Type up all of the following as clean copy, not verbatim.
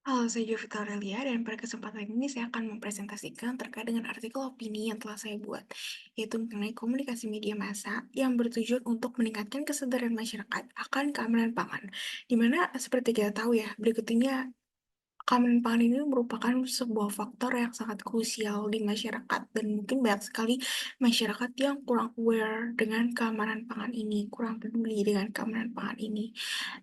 Halo, saya Jovita Aurelia dan pada kesempatan ini saya akan mempresentasikan terkait dengan artikel opini yang telah saya buat, yaitu mengenai komunikasi media massa yang bertujuan untuk meningkatkan kesadaran masyarakat akan keamanan pangan. Di mana seperti kita tahu ya, berikut ini keamanan pangan ini merupakan sebuah faktor yang sangat krusial di masyarakat dan mungkin banyak sekali masyarakat yang kurang aware dengan keamanan pangan ini, kurang peduli dengan keamanan pangan ini.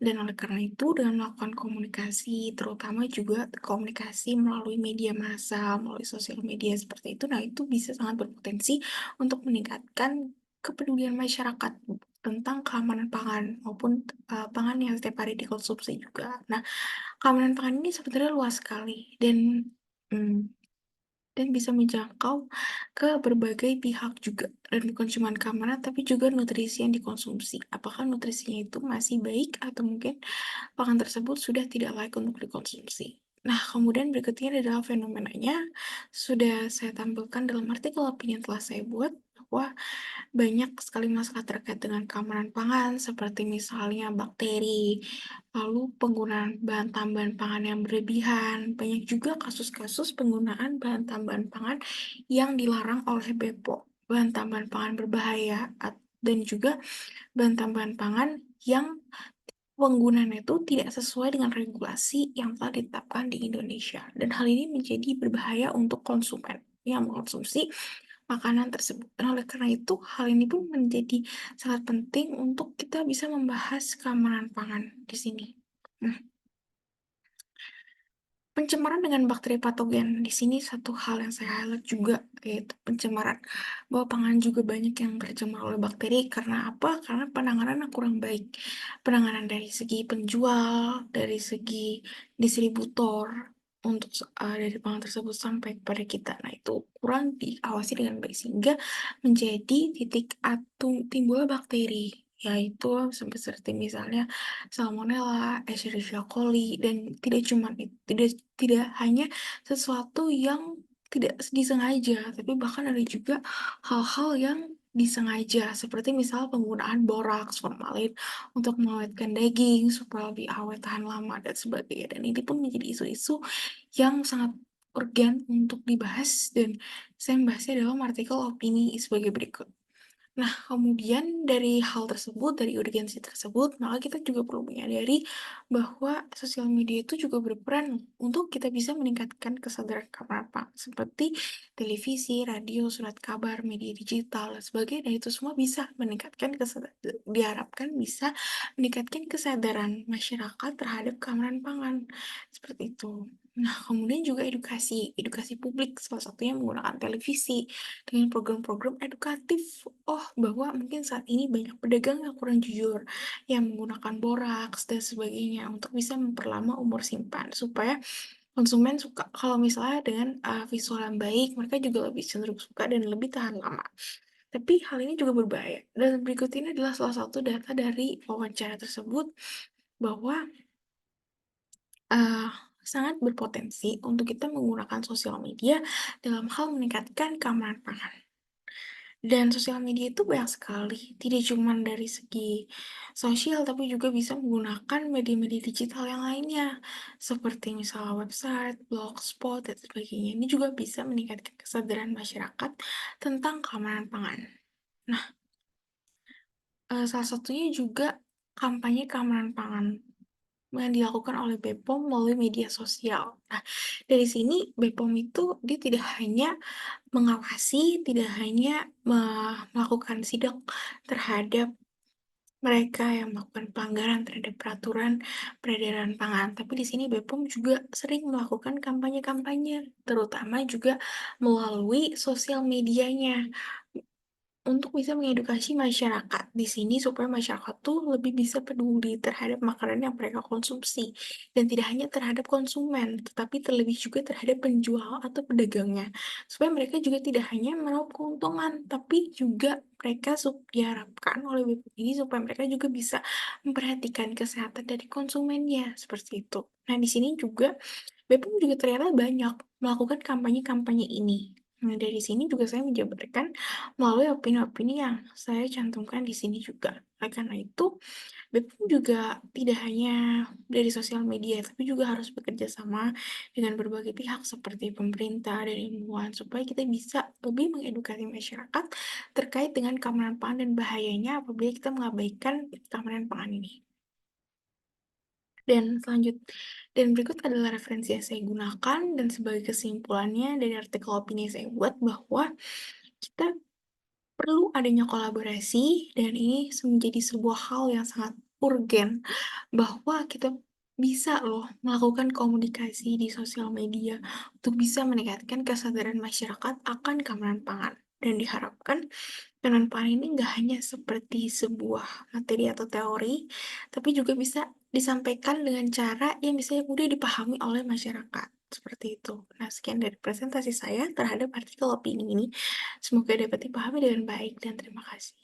Dan oleh karena itu, dengan melakukan komunikasi, terutama juga komunikasi melalui media massa, melalui sosial media seperti itu, nah itu bisa sangat berpotensi untuk meningkatkan kepedulian masyarakat tentang keamanan pangan maupun pangan yang setiap hari dikonsumsi juga. Nah, keamanan pangan ini sebenarnya luas sekali mmm, dan bisa menjangkau ke berbagai pihak juga, dan bukan cuma keamanan tapi juga nutrisi yang dikonsumsi. Apakah nutrisinya itu masih baik atau mungkin pangan tersebut sudah tidak layak untuk dikonsumsi. Nah, kemudian berikutnya adalah fenomenanya, sudah saya tampilkan dalam artikel opini yang telah saya buat, bahwa banyak sekali masalah terkait dengan keamanan pangan, seperti misalnya bakteri, lalu penggunaan bahan tambahan pangan yang berlebihan. Banyak juga kasus-kasus penggunaan bahan tambahan pangan yang dilarang oleh BPOM, bahan tambahan pangan berbahaya, dan juga bahan tambahan pangan yang penggunaannya itu tidak sesuai dengan regulasi yang telah ditetapkan di Indonesia. Dan hal ini menjadi berbahaya untuk konsumen yang mengkonsumsi makanan tersebut. Dan oleh karena itu, hal ini pun menjadi sangat penting untuk kita bisa membahas keamanan pangan di sini. Nah, pencemaran dengan bakteri patogen di sini satu hal yang saya highlight juga, yaitu pencemaran. Bahwa pangan juga banyak yang tercemar oleh bakteri karena apa? Karena penanganannya kurang baik. Penanganan dari segi penjual, dari segi distributor, untuk dari pangan tersebut sampai kepada kita. Nah, itu kurang diawasi dengan baik sehingga menjadi titik timbulnya bakteri, yaitu seperti misalnya Salmonella, Escherichia coli, dan tidak cuma itu, tidak hanya sesuatu yang tidak disengaja, tapi bahkan ada juga hal-hal yang disengaja, seperti misal penggunaan boraks, formalin untuk mengawetkan daging supaya lebih awet tahan lama dan sebagainya. Dan ini pun menjadi isu-isu yang sangat urgen untuk dibahas dan saya membahasnya dalam artikel opini sebagai berikut. Nah, kemudian dari hal tersebut, dari urgensi tersebut, maka kita juga perlu menyadari bahwa sosial media itu juga berperan untuk kita bisa meningkatkan kesadaran keberapa, seperti televisi, radio, surat kabar, media digital, dan sebagainya. Dan itu semua bisa meningkatkan diharapkan bisa meningkatkan kesadaran masyarakat terhadap keamanan pangan, seperti itu. Nah, kemudian juga edukasi, edukasi publik, salah satunya menggunakan televisi, dengan program-program edukatif. Oh, bahwa mungkin saat ini banyak pedagang yang kurang jujur, yang menggunakan boraks dan sebagainya untuk bisa memperlama umur simpan, supaya konsumen suka kalau misalnya dengan visual yang baik, mereka juga lebih cenderung suka dan lebih tahan lama. Tapi hal ini juga berbahaya. Dan berikut ini adalah salah satu data dari wawancara tersebut bahwa uh, sangat berpotensi untuk kita menggunakan sosial media dalam hal meningkatkan keamanan pangan. Dan sosial media itu banyak sekali, tidak cuma dari segi sosial, tapi juga bisa menggunakan media-media digital yang lainnya, seperti misalnya website, blogspot, dan sebagainya. Ini juga bisa meningkatkan kesadaran masyarakat tentang keamanan pangan. Nah, salah satunya juga kampanye keamanan pangan yang dilakukan oleh BPOM melalui media sosial. Nah, dari sini BPOM itu dia tidak hanya mengawasi, tidak hanya melakukan sidak terhadap mereka yang melakukan pelanggaran terhadap peraturan peredaran pangan, tapi di sini BPOM juga sering melakukan kampanye-kampanye, terutama juga melalui sosial medianya. Untuk bisa mengedukasi masyarakat di sini supaya masyarakat tuh lebih bisa peduli terhadap makanan yang mereka konsumsi dan tidak hanya terhadap konsumen, tetapi terlebih juga terhadap penjual atau pedagangnya. Supaya mereka juga tidak hanya meraup keuntungan, tapi juga mereka diharapkan oleh BPOM ini supaya mereka juga bisa memperhatikan kesehatan dari konsumennya, seperti itu. Nah, di sini juga BPOM juga ternyata banyak melakukan kampanye-kampanye ini. Nah, dari sini juga saya menjabarkan melalui opini-opini yang saya cantumkan di sini juga. Oleh karena itu, BPOM juga tidak hanya dari sosial media, tapi juga harus bekerja sama dengan berbagai pihak seperti pemerintah dan ilmuwan, supaya kita bisa lebih mengedukasi masyarakat terkait dengan keamanan pangan dan bahayanya apabila kita mengabaikan keamanan pangan ini. Dan berikut adalah referensi yang saya gunakan dan sebagai kesimpulannya dari artikel opini yang saya buat bahwa kita perlu adanya kolaborasi dan ini menjadi sebuah hal yang sangat urgen bahwa kita bisa loh melakukan komunikasi di sosial media untuk bisa meningkatkan kesadaran masyarakat akan keamanan pangan. Dan diharapkan kemenpar ini nggak hanya seperti sebuah materi atau teori, tapi juga bisa disampaikan dengan cara yang bisa mudah dipahami oleh masyarakat. Seperti itu. Nah, sekian dari presentasi saya terhadap artikel opini ini. Semoga dapat dipahami dengan baik dan terima kasih.